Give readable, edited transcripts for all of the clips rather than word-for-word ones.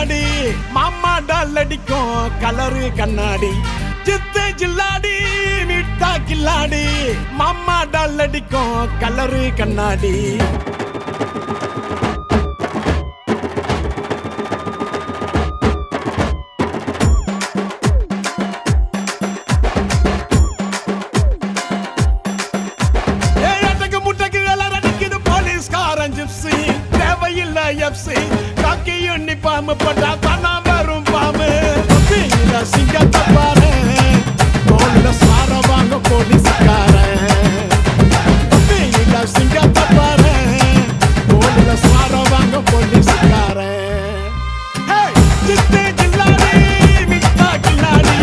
கில்லாடி மாமா டால் அடிக்கும் கலரு கண்ணாடி சித்து ஜில்லாடி மிட்டா கில்லாடி மாமா டால் அடிக்கும் கலரு கண்ணாடி தேவையில்லை எப்சி காக்கி யூனிஃபார்ம் போட்டா தானா வரும் பாம்பு சிங்கத்தை பாரு தோல்ல சார வாங்க போலீஸ்காரன் சிங்கத்தை பாரு தோல்ல சார வாங்க போலீஸ்காரன் சித்து கில்லாடி மிட்டா கில்லாடி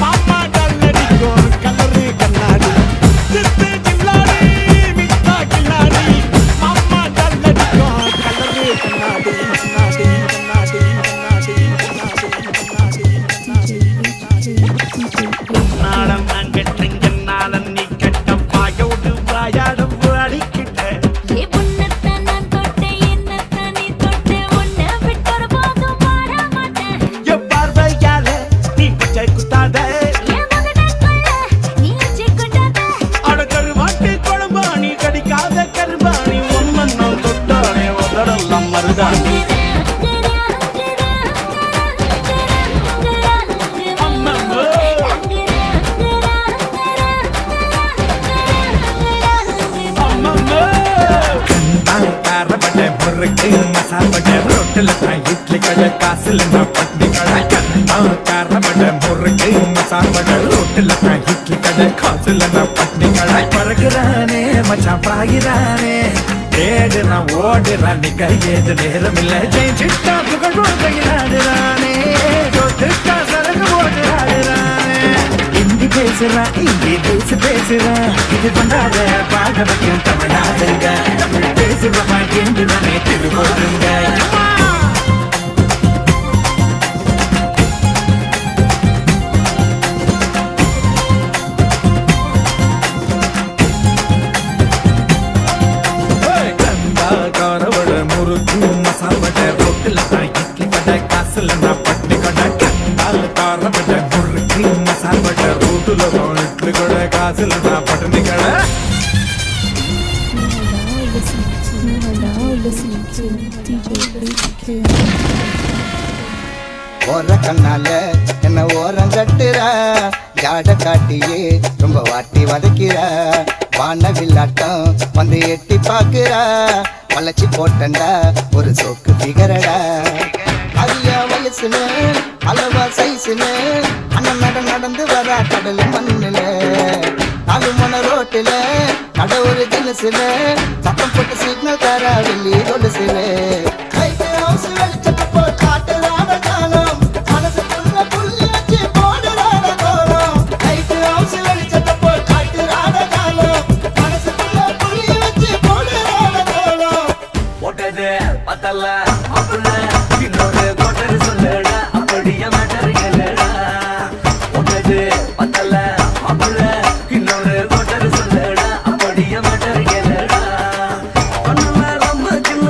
மாமா டால் அடிக்கும் கலரு கண்ணாடி சித்து கில்லாடி மிட்டா கில்லாடி மாமா டால் அடிக்கும் கலரு கண்ணாடி கண்ணாடி நாளம் அங்கற்றிங்க நாளம் நீ கட்ட பாயோடு வாயாடும் அடிக்கிட்ட பார்வையால நீ பச்சை குத்தாத அட கருவாட்டு குழம்பாணி கடிக்காத கருவாணி ஒன்னோ தொட்டானே உதடெல்லாம் மருதாணி मसाल बटे रोटल इडली कड़े कासिल ना पट्टी कड़ा कार बटे मुर्गे मसाल बटे रोटल इडली कड़े कासिल ना पट्टी कड़ा परगराने मचा पागिराने ஏடுனா ஓடுறானே கையேது நேரமில்லை ஜெய் சிட்டா புகழ் ஓடுகிறானே ஜோதிக்கா சரகு ஓடுகிறானே ஹிந்தி பேசுறா இங்கிலீஷ் பேசுறா இது பண்ணாத பாட வைக்கும் தமிழாதுங்க தமிழ் பேசுறவா என்று தானே திருவோடுங்க मसाल बटे रोटल इडली कड़े कासल ना पट्टी कड़ा कार बटे मुर्गी मसाल बटे रोटल इडली कड़े कासल ना पट्टी कड़ा ஓர கண்ணால என்ன ஓரம் கட்டுற ஜாட காட்டியே ரொம்ப வாட்டி வதக்கிற வானவில்லாட்டம் வந்து எட்டி பாக்குற வளைச்சி போட்டண்டா ஒரு சோக்கு பிகரடா அரியா வயசுல அளவா சைசுல அண்ணன் நடந்து வர கடல் மண்ணுல நாலுமண ரோட்டுல கட ஒரு தினசுல சத்தம் போட்டு சிக்னல் தர வெள்ளி கொலுசுல வெளிச்சத்தை போட்டு காட்டுறான காலம் மனசுக்குள்ள புள்ளி வச்சு போடுறான கோலம் லைட் ஹவுஸ் வெளிச்சத்தை போட்டு காட்டுறான காலம் மனசுக்குள்ள புள்ளி வச்சு போடுறான கோலம் போட்டது பத்தல அப்புள்ள இன்னொரு கோட்டர் சொல்லடா அப்படியே மேட்டர் இல்லடா போட்டது பத்தல அப்புள்ள இன்னொரு கோட்டர் சொல்லடா அப்படியே மேட்டர் இல்லடா ஒண்ணுமே ரொம்ப சின்ன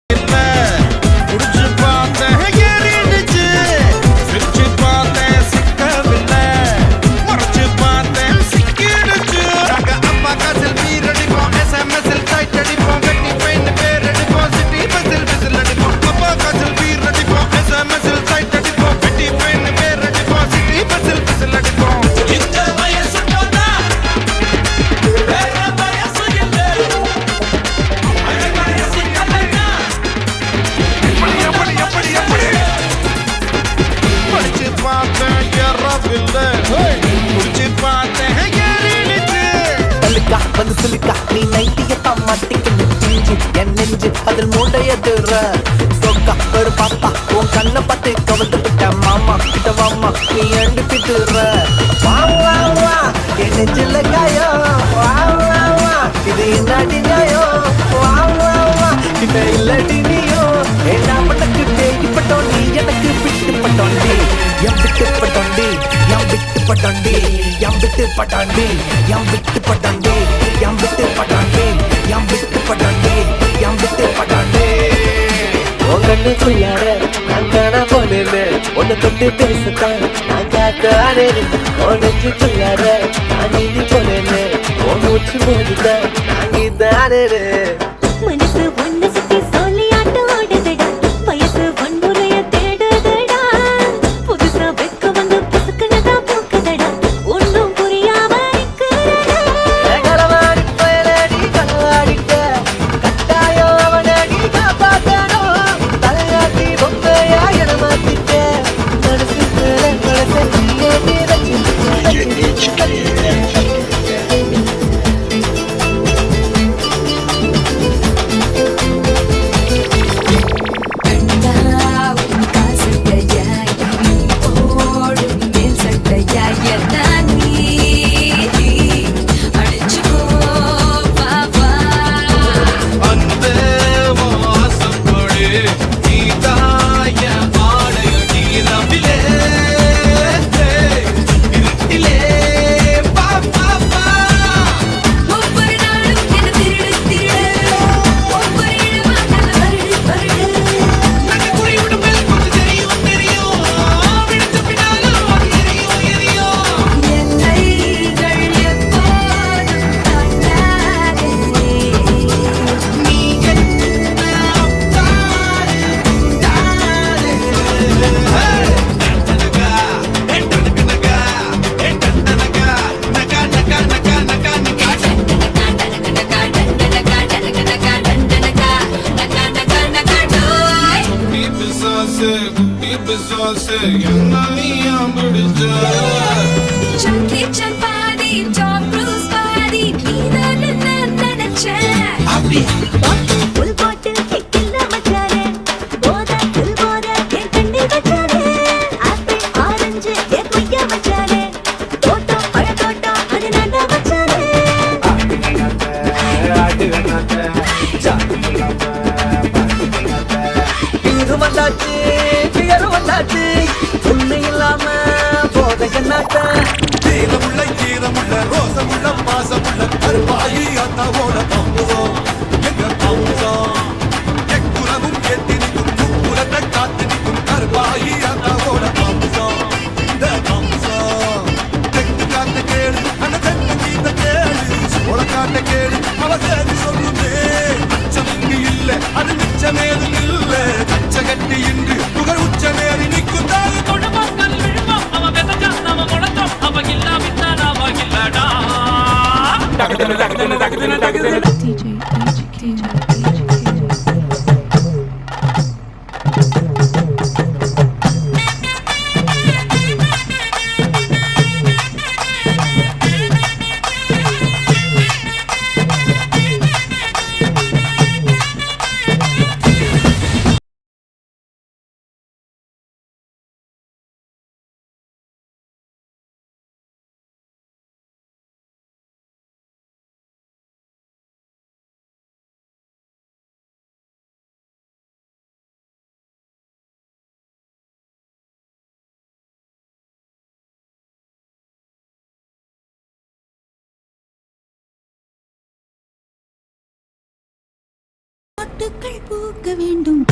இல்ல புடிச்சு பார்த்தேன் ஏறிடுச்சு சிரிச்சு பார்த்தேன் சிக்கவில்லை முறைச்சு பார்த்தேன் சிக்கிடுச்சு நாங்க அப்பா காசில் வீர் அடிப்போம் SMS-இல் டைட் அடிப்போம் வெட்டி பெயின் பேர் அடிப்போம் சிட்டி பஸ்ஸில் விசில் அடிப்போம் அப்பா காசில் வீர் அடிப்போம் SMS-இல் டைட் அடிப்போம் வெட்டி பெயின் பேர் அடிப்போம் சிட்டி பஸ்ஸில் விசில் அடிப்போம் இந்த வயசு போனா வேற வயசு இல்லை படிச்சு பார்த்தேன் ஏறவில்லை குடிச்சு பார்த்தேன் ஏறிடுச்சு தலுக்கா வந்து சிலுக்கா நீ நைட்டியத்தான் மாட்டிக்கணும் பிஞ்சு என் நெஞ்சு அதில் மூடையதுற சொக்கா ஒரு பாப்பா உன் கண்ணை பார்த்து கவந்து விட்ட மாமா கிட்ட வாமா நீ அண்டு பிட்டுற வா வா வா என் நெஞ்சில காயம் வா வா வா இது என்னடி நியாயம் வா வா வா கிட்ட இல்லடி நீயோ என்ன பண்ணக்கு தேடிப்பட்டோம் நீ எனக்கு விட்டுப்பட்டோண்டி எம் விட்டுப்பட்டோண்டி எம் விட்டுப்பட்டோண்டி எம் விட்டுப்பட்டோண்டி எம் விட்டுப்பட்டோண்டி எம் விட்டுப்பட்டோண்டி எம் விட்டுப்பட்டோண்டி எம் விட்டுப்பட்டோண்டி உன் கண்ணுக்குள்ளார நான் காணா போனேன்னு உன்னை தொட்டு பேசத்தான் நான் காத்தானேன்னு உன் நெஞ்சுக்குள்ளார நான் நீந்தி போனேன்னு உன் மூச்சு போதுதான் நான் நீதானேன்னு மனசு ஒன்னு சுத்தி சொல்லி ஆட்டம் ஆடுதடா வயசு வன்முறைய தேடுதடா புதுசா வெக்க வந்து புசுக்குனதா போக்குதடா ஒன்னும் புரியாம இருக்குதடா களவாடி பயலடி களவாடிட்ட கட்டாயம் அவனடி காப்பாத்தணும் தலையாட்டி பொம்மையா என மாத்திட்ட மனசுக்குள்ள மனசை நீயே அந்த வாசப்படு நீதாய ஆடைய நீரவிலே இருட்டிலே பா பா பா ஒவ்வொரு நாளும் என்ன திருடு திருடு ஒவ்வொரு இடமா நல்ல வருடு வருடு நங்க குறி விடுமல் கொஞ்சம் தெரியும் தெரியும் விடுத்த பின்னாலும் அது எரியும் எரியும் எல்லைகள் எப்போதும் தாண்டாதே நீ என்ன தாரே தாரே நகா நகா நகா நகா நகா நகா நகா குட்டி பிசாசு என்ன நீயா பிடிச்ச Jackie Chan பாதி, Tom Cruise பாதி, நீதான்னு நான் நினைச்சேன். புல் போட்டு kick இல்ல மச்சானே, போதை, புல் போதை, என் கண்ணில் வச்சானே. ஆப்பிள், ஆரஞ்சு, என் கொய்யா மச்சானே. தோட்டம், பழத்தோட்டம், அது நான் தான் மச்சானே. இது வந்தாச்சு பியர் வந்தாச்சு உண்மை இல்லாம போதை கண்ணாட்ட ஈரமுள்ள ஈரமுள்ள ரோசமுள்ள பாசமுள்ள கருப்பாயி அத்தாவோட பம்புவோம் எங்க பம்புவோம் எக்குறவும் எட்டி நிற்கும் முப்புறத்தை காத்து நிற்கும் கருப்பாயி அத்தாவோட பம்புவோம் இந்த பம்புவோம் தெற்கு காத்த கேடு அந்த தெற்கு கீத்த கேடு சோழ காட்ட கேடு அவ சேதி சொல்லுமே அச்சம் இங்கு இல்ல அது மிச்சமேதும் இல்ல கச்ச கட்டி இன்று புகழ் உச்சமேறி நிற்கும் தாய் கொடுமக்கள் விழுப்பம் அவ வெதஜம் நம்ம முழக்கம் அவ இல்லா வித்தா நாம இல்லடா மொட்டுக்கள் பூக்க வேண்டும்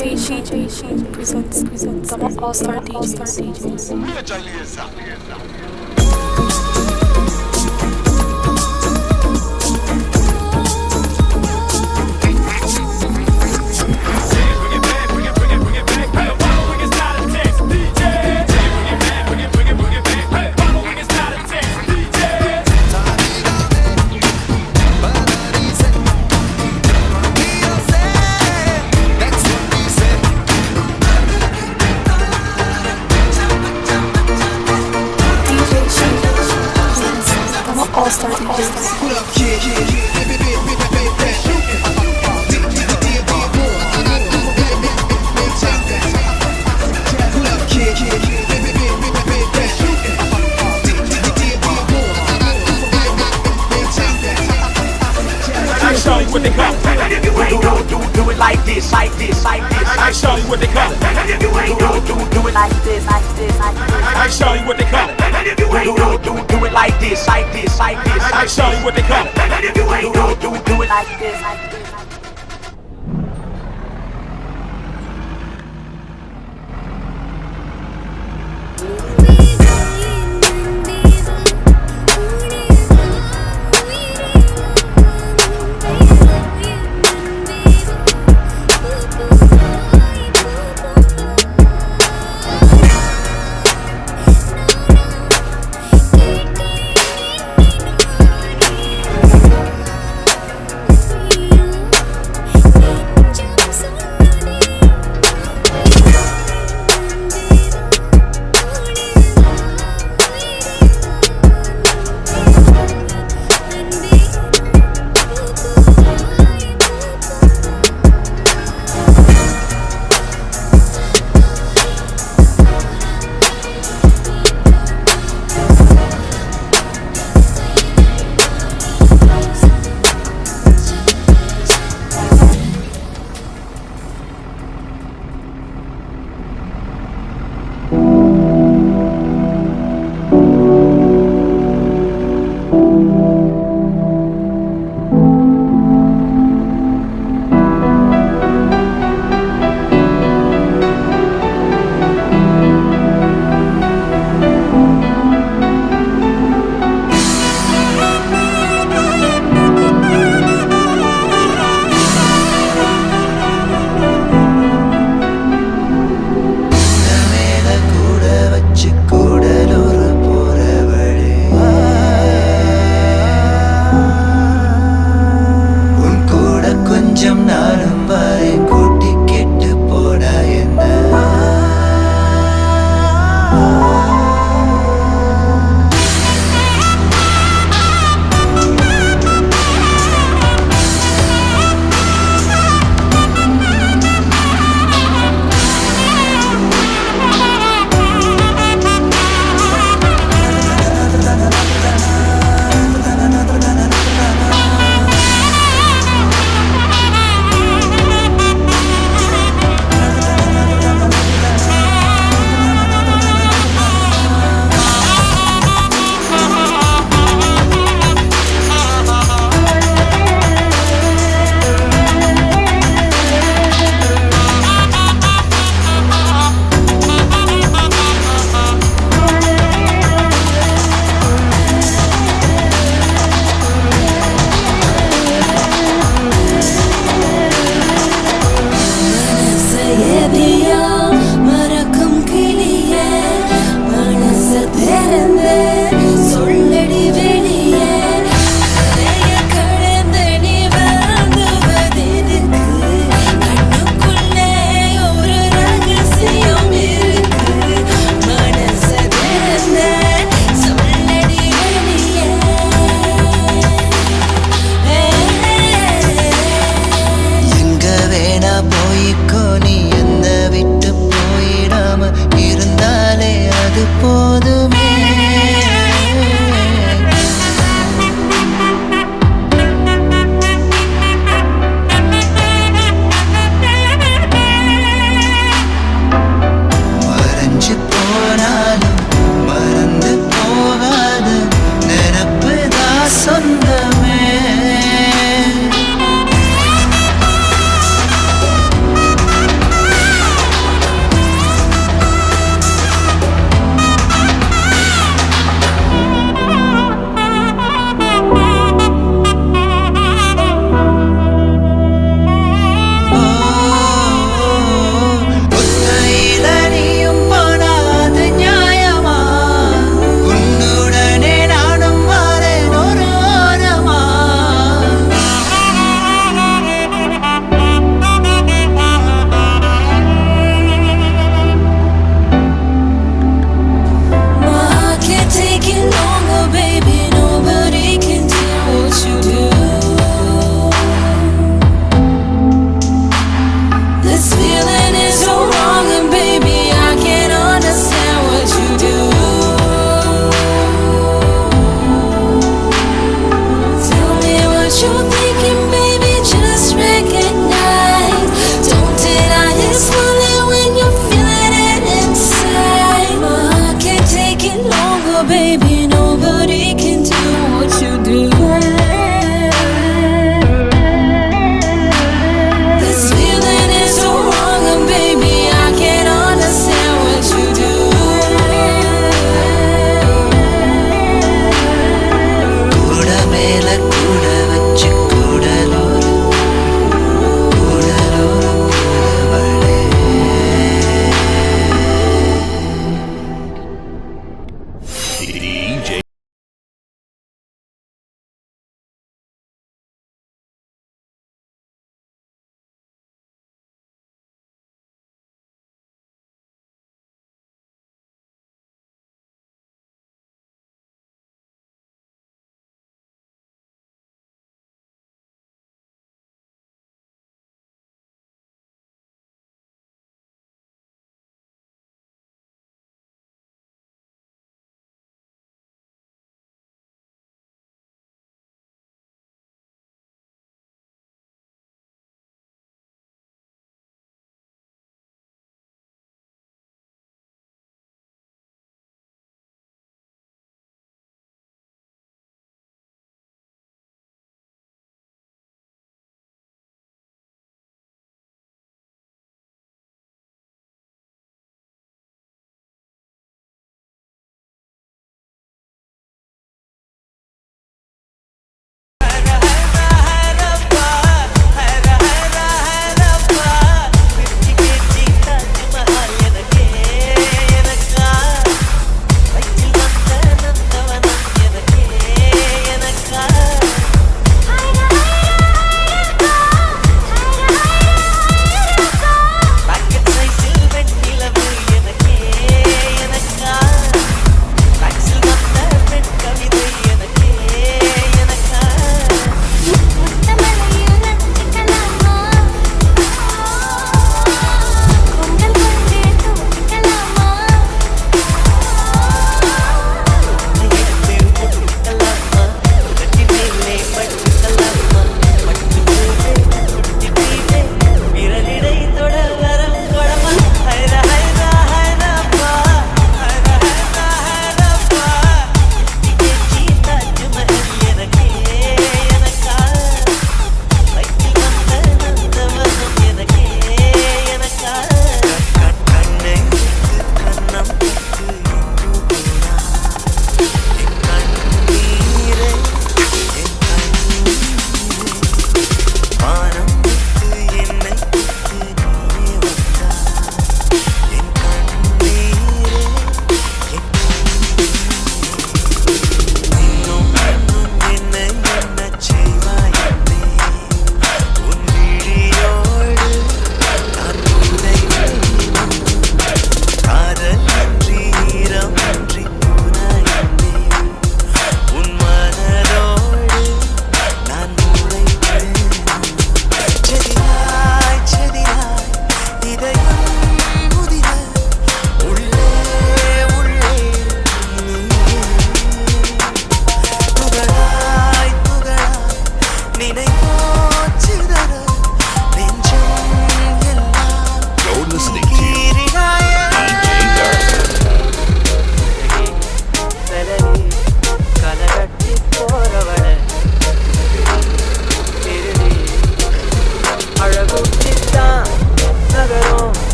DJ presents All-Star DJs. All-Star DJs. What up, kid? What they call it? Do it like this, like this, like this. I show you what they call it. Do it like this, like this, like this. I show you what they call it. Do it like this, like this, like this. I show you what they call it. Do it like this, like this.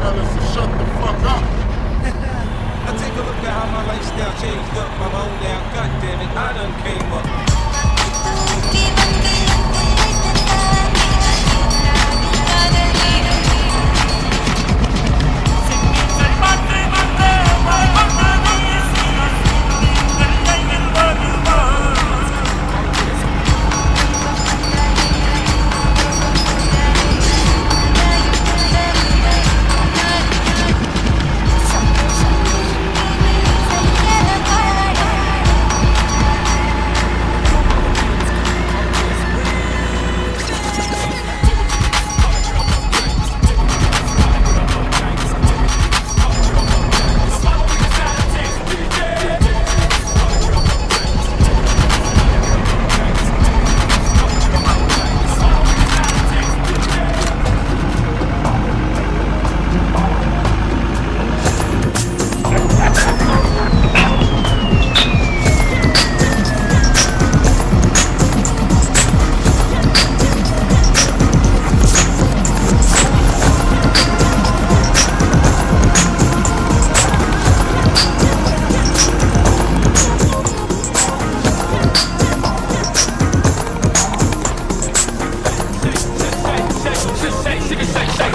fellas to shut the fuck up. Now take a look at how my lifestyle changed up. I'm on now, goddammit, I done came up. Shake, shake, shake, shake.